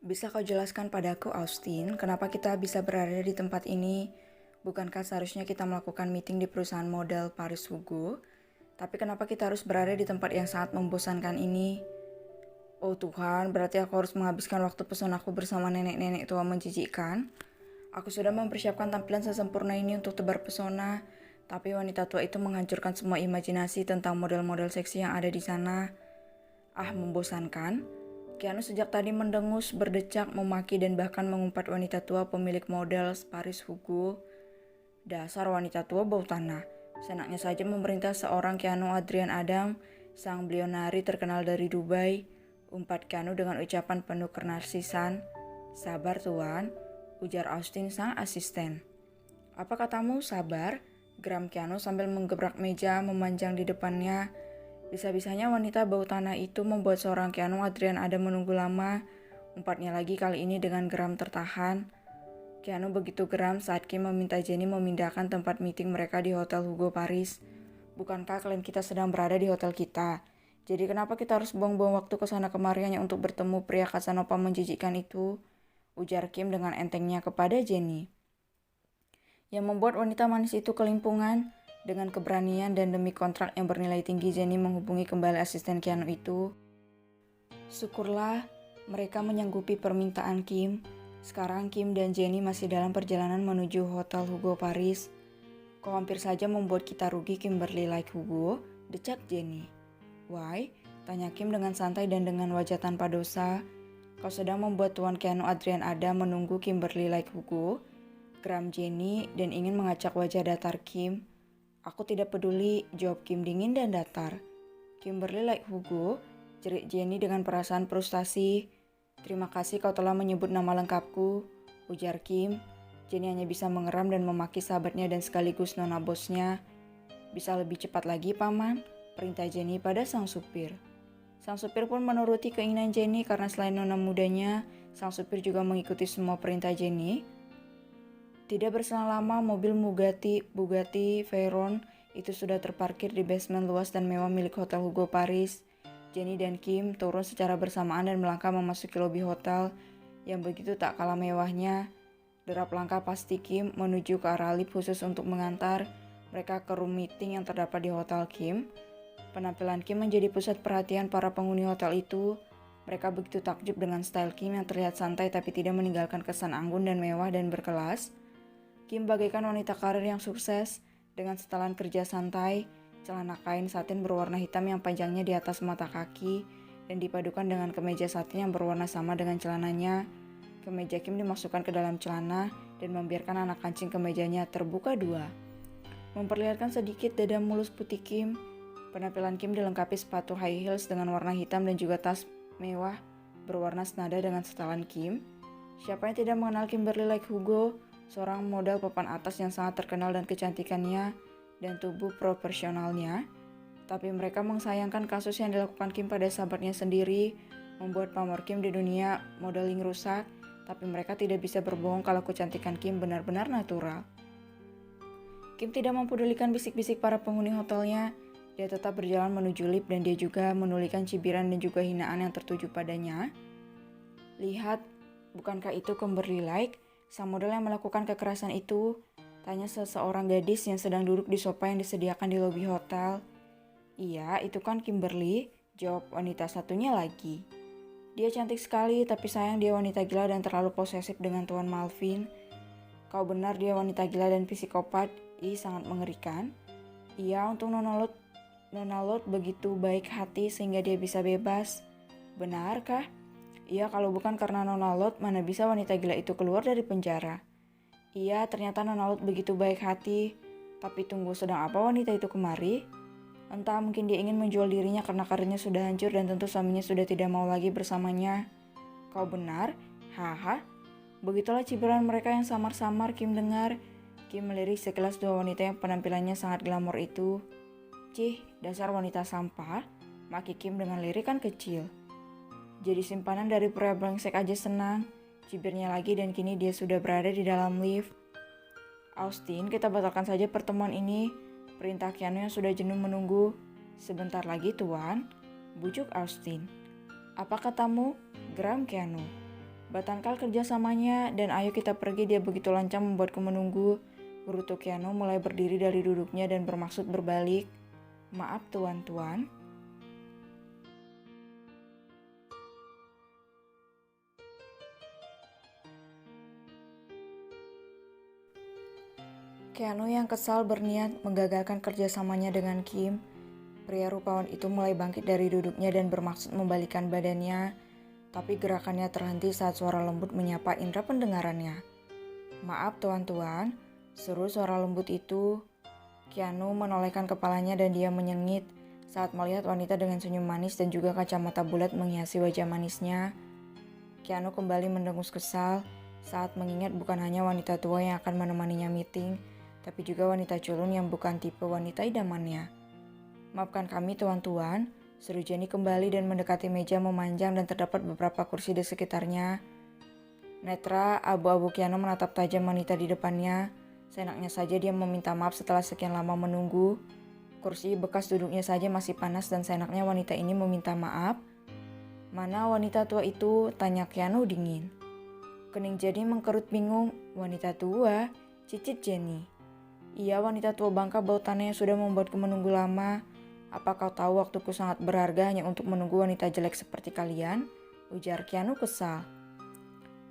Bisa kau jelaskan padaku, Austin, kenapa kita bisa berada di tempat ini? Bukankah seharusnya kita melakukan meeting di perusahaan model Paris Hugo? Tapi kenapa kita harus berada di tempat yang sangat membosankan ini? Oh Tuhan, berarti aku harus menghabiskan waktu pesonaku bersama nenek-nenek tua menjijikkan? Aku sudah mempersiapkan tampilan sesempurna ini untuk tebar pesona, tapi wanita tua itu menghancurkan semua imajinasi tentang model-model seksi yang ada di sana. Ah, membosankan. Keanu sejak tadi mendengus, berdecak, memaki, dan bahkan mengumpat wanita tua pemilik model Paris Hugo. Dasar wanita tua bau tanah. Senaknya saja memerintah seorang Keanu Adrian Adam, sang bilionari terkenal dari Dubai. Umpat Keanu dengan ucapan penuh kenarsisan. Sabar tuan, ujar Austin sang asisten. Apa katamu sabar? Geram Keanu sambil menggebrak meja memanjang di depannya. Bisa-bisanya wanita bau tanah itu membuat seorang Keanu Adrian Adam menunggu lama. Umpatnya lagi kali ini dengan geram tertahan. Keanu begitu geram saat Kim meminta Jenny memindahkan tempat meeting mereka di Hotel Hugo Paris. Bukankah klien kita sedang berada di hotel kita? Jadi kenapa kita harus buang-buang waktu ke sana kemari hanya untuk bertemu pria Casanova menjijikkan itu? Ujar Kim dengan entengnya kepada Jenny. Yang membuat wanita manis itu kelimpungan. Dengan keberanian dan demi kontrak yang bernilai tinggi, Jenny menghubungi kembali asisten Keanu itu. Syukurlah mereka menyanggupi permintaan Kim. Sekarang Kim dan Jenny masih dalam perjalanan menuju Hotel Hugo Paris. Kau hampir saja membuat kita rugi, Kimberly like Hugo, decak Jenny. Why? Tanya Kim dengan santai dan dengan wajah tanpa dosa. Kau sedang membuat Tuan Keanu Adrian Adam menunggu, Kimberly like Hugo. Geram Jenny dan ingin mengacak wajah datar Kim. Aku tidak peduli, jawab Kim dingin dan datar. Kimberly like Hugo, jerit Jenny dengan perasaan frustasi. Terima kasih kau telah menyebut nama lengkapku, ujar Kim. Jenny hanya bisa mengeram dan memaki sahabatnya dan sekaligus nona bosnya. Bisa lebih cepat lagi, Paman, perintah Jenny pada sang supir. Sang supir pun menuruti keinginan Jenny karena selain nona mudanya, sang supir juga mengikuti semua perintah Jenny. Tidak berselang lama, mobil Bugatti Veyron itu sudah terparkir di basement luas dan mewah milik Hotel Hugo Paris. Jenny dan Kim turun secara bersamaan dan melangkah memasuki lobi hotel yang begitu tak kalah mewahnya. Derap langkah pasti Kim menuju ke arah lift khusus untuk mengantar mereka ke room meeting yang terdapat di Hotel Kim. Penampilan Kim menjadi pusat perhatian para penghuni hotel itu. Mereka begitu takjub dengan style Kim yang terlihat santai tapi tidak meninggalkan kesan anggun dan mewah dan berkelas. Kim bagaikan wanita karir yang sukses, dengan setelan kerja santai, celana kain satin berwarna hitam yang panjangnya di atas mata kaki, dan dipadukan dengan kemeja satin yang berwarna sama dengan celananya. Kemeja Kim dimasukkan ke dalam celana dan membiarkan anak kancing kemejanya terbuka dua. Memperlihatkan sedikit dada mulus putih Kim. Penampilan Kim dilengkapi sepatu high heels dengan warna hitam dan juga tas mewah berwarna senada dengan setelan Kim. Siapa yang tidak mengenal Kimberly like Hugo? Seorang model papan atas yang sangat terkenal dan kecantikannya dan tubuh proporsionalnya. Tapi mereka mengsayangkan kasus yang dilakukan Kim pada sahabatnya sendiri, membuat pamor Kim di dunia modeling rusak. Tapi mereka tidak bisa berbohong kalau kecantikan Kim benar-benar natural. Kim tidak mempedulikan bisik-bisik para penghuni hotelnya. Dia tetap berjalan menuju lift dan dia juga menulikan cibiran dan juga hinaan yang tertuju padanya. Lihat, bukankah itu Kimberly like? Sang model yang melakukan kekerasan itu, tanya seseorang gadis yang sedang duduk di sofa yang disediakan di lobi hotel. Iya, itu kan Kimberly, jawab wanita satunya lagi. Dia cantik sekali, tapi sayang dia wanita gila dan terlalu posesif dengan Tuan Malvin. Kau benar dia wanita gila dan psikopat, sangat mengerikan. Iya, untuk Nona Lot begitu baik hati sehingga dia bisa bebas. Benarkah? Iya, kalau bukan karena Nona Lot, mana bisa wanita gila itu keluar dari penjara. Iya, ternyata Nona Lot begitu baik hati. Tapi tunggu, sedang apa wanita itu kemari? Entah, mungkin dia ingin menjual dirinya karena karirnya sudah hancur dan tentu suaminya sudah tidak mau lagi bersamanya. Kau benar? Haha. Begitulah cibiran mereka yang samar-samar Kim dengar. Kim melirik sekilas dua wanita yang penampilannya sangat glamor itu. "Cih, dasar wanita sampah," maki Kim dengan lirikan kecil. "Jadi simpanan dari pria brengsek aja senang," cibirnya lagi, dan kini dia sudah berada di dalam lift. "Austin, kita batalkan saja pertemuan ini," perintah Keanu yang sudah jenuh menunggu. "Sebentar lagi, Tuan," bujuk Austin. "Apa katamu?" geram Keanu. "Batalkan kerjasamanya dan ayo kita pergi," dia begitu lancang membuatku menunggu. Gerutu Keanu mulai berdiri dari duduknya dan bermaksud berbalik. "Maaf tuan." Keanu yang kesal berniat menggagalkan kerjasamanya dengan Kim. Pria rupawan itu mulai bangkit dari duduknya dan bermaksud membalikkan badannya, tapi gerakannya terhenti saat suara lembut menyapa indera pendengarannya. "Maaf tuan," seru suara lembut itu. Keanu menolehkan kepalanya dan dia menyengit saat melihat wanita dengan senyum manis dan juga kacamata bulat menghiasi wajah manisnya. Keanu kembali mendengus kesal saat mengingat bukan hanya wanita tua yang akan menemaninya meeting, tapi juga wanita culun yang bukan tipe wanita idamannya. "Maafkan kami tuan," seru Jenny kembali dan mendekati meja memanjang dan terdapat beberapa kursi di sekitarnya. Netra abu-abu Keanu menatap tajam wanita di depannya. Seenaknya saja dia meminta maaf setelah sekian lama menunggu. Kursi bekas duduknya saja masih panas dan seenaknya wanita ini meminta maaf. "Mana wanita tua itu?" tanya Keanu dingin. Kening Jenny mengkerut bingung. "Wanita tua?" cicit Jenny. "Iya, wanita tua bangka bau tanah yang sudah membuatku menunggu lama. Apa kau tahu waktuku sangat berharga hanya untuk menunggu wanita jelek seperti kalian?" ujar Keanu kesal.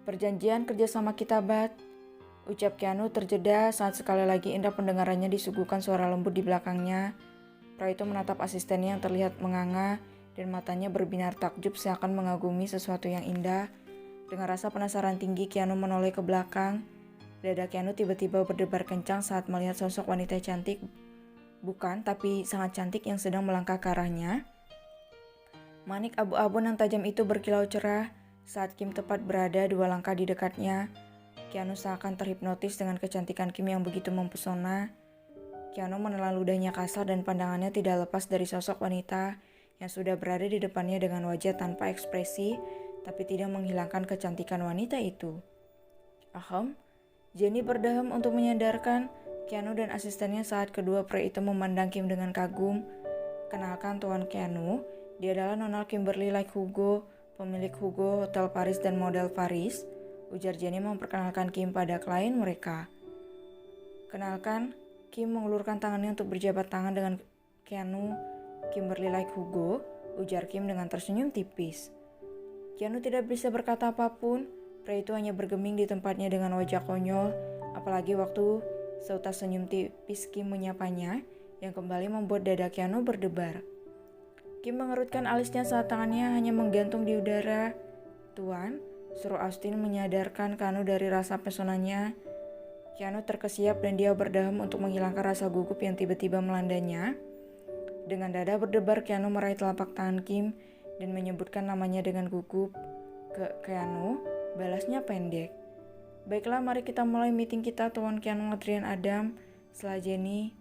"Perjanjian kerjasama kita bat," ucap Keanu terjeda saat sekali lagi indera pendengarannya disuguhkan suara lembut di belakangnya. Pria itu menatap asistennya yang terlihat menganga dan matanya berbinar takjub seakan mengagumi sesuatu yang indah. Dengan rasa penasaran tinggi, Keanu menoleh ke belakang. Dada Keanu tiba-tiba berdebar kencang saat melihat sosok wanita cantik, bukan tapi sangat cantik yang sedang melangkah ke arahnya. Manik abu-abu yang tajam itu berkilau cerah saat Kim tepat berada 2 langkah di dekatnya. Keanu seakan terhipnotis dengan kecantikan Kim yang begitu mempesona. Keanu menelan ludahnya kasar dan pandangannya tidak lepas dari sosok wanita yang sudah berada di depannya dengan wajah tanpa ekspresi, tapi tidak menghilangkan kecantikan wanita itu. "Ahem," Jenny berdehem untuk menyadarkan Keanu dan asistennya saat kedua pria itu memandang Kim dengan kagum. "Kenalkan Tuan Keanu, dia adalah Nona Kimberly Like Hugo, pemilik Hugo Hotel Paris dan model Paris," ujar Jenny memperkenalkan Kim pada klien mereka. "Kenalkan," Kim mengulurkan tangannya untuk berjabat tangan dengan Keanu. "Kimberly Like Hugo," ujar Kim dengan tersenyum tipis. Keanu tidak bisa berkata apapun. Pria itu hanya bergeming di tempatnya dengan wajah konyol, apalagi waktu seutas senyum tipis Kim menyapanya, yang kembali membuat dada Keanu berdebar. Kim mengerutkan alisnya saat tangannya hanya menggantung di udara. "Tuan," suruh Austin menyadarkan Keanu dari rasa pesonanya. Keanu terkesiap dan dia berdehem untuk menghilangkan rasa gugup yang tiba-tiba melandanya. Dengan dada berdebar, Keanu meraih telapak tangan Kim dan menyebutkan namanya dengan gugup. Keanu, balasnya pendek. "Baiklah, mari kita mulai meeting kita, Tuan Keanu Adrian Adam," setelah Jenny.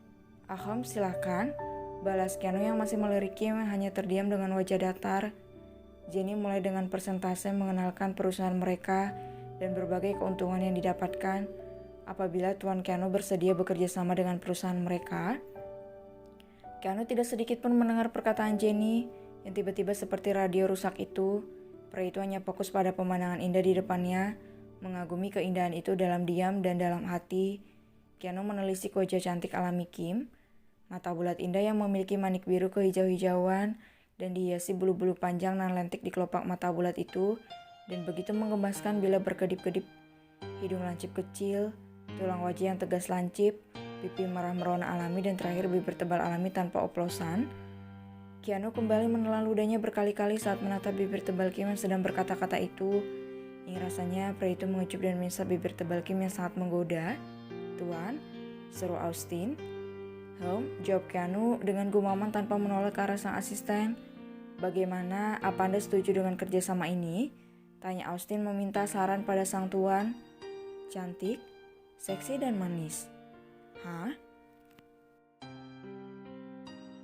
"Ahem, silakan," balas Keanu yang masih melirik Kim yang hanya terdiam dengan wajah datar. Jenny mulai dengan persentase mengenalkan perusahaan mereka dan berbagai keuntungan yang didapatkan apabila Tuan Keanu bersedia bekerja sama dengan perusahaan mereka. Keanu tidak sedikit pun mendengar perkataan Jenny yang tiba-tiba seperti radio rusak itu. Pria itu hanya fokus pada pemandangan indah di depannya, mengagumi keindahan itu dalam diam dan dalam hati. Keanu menelisik wajah cantik alami Kim, mata bulat indah yang memiliki manik biru kehijau-hijauan dan dihiasi bulu-bulu panjang nan lentik di kelopak mata bulat itu dan begitu menggemaskan bila berkedip-kedip. Hidung lancip kecil, tulang wajah yang tegas lancip, pipi merah merona alami dan terakhir bibir tebal alami tanpa oplosan. Keanu kembali menelan ludahnya berkali-kali saat menatap bibir tebal Kim yang sedang berkata-kata itu. Ingin rasanya pria itu mengecup dan mengisap bibir tebal Kim yang sangat menggoda. "Tuan," seru Austin. Jawab Keanu dengan gumaman tanpa menoleh ke arah sang asisten. "Bagaimana, apa Anda setuju dengan kerjasama ini?" tanya Austin meminta saran pada sang tuan. Cantik, seksi dan manis. Hah?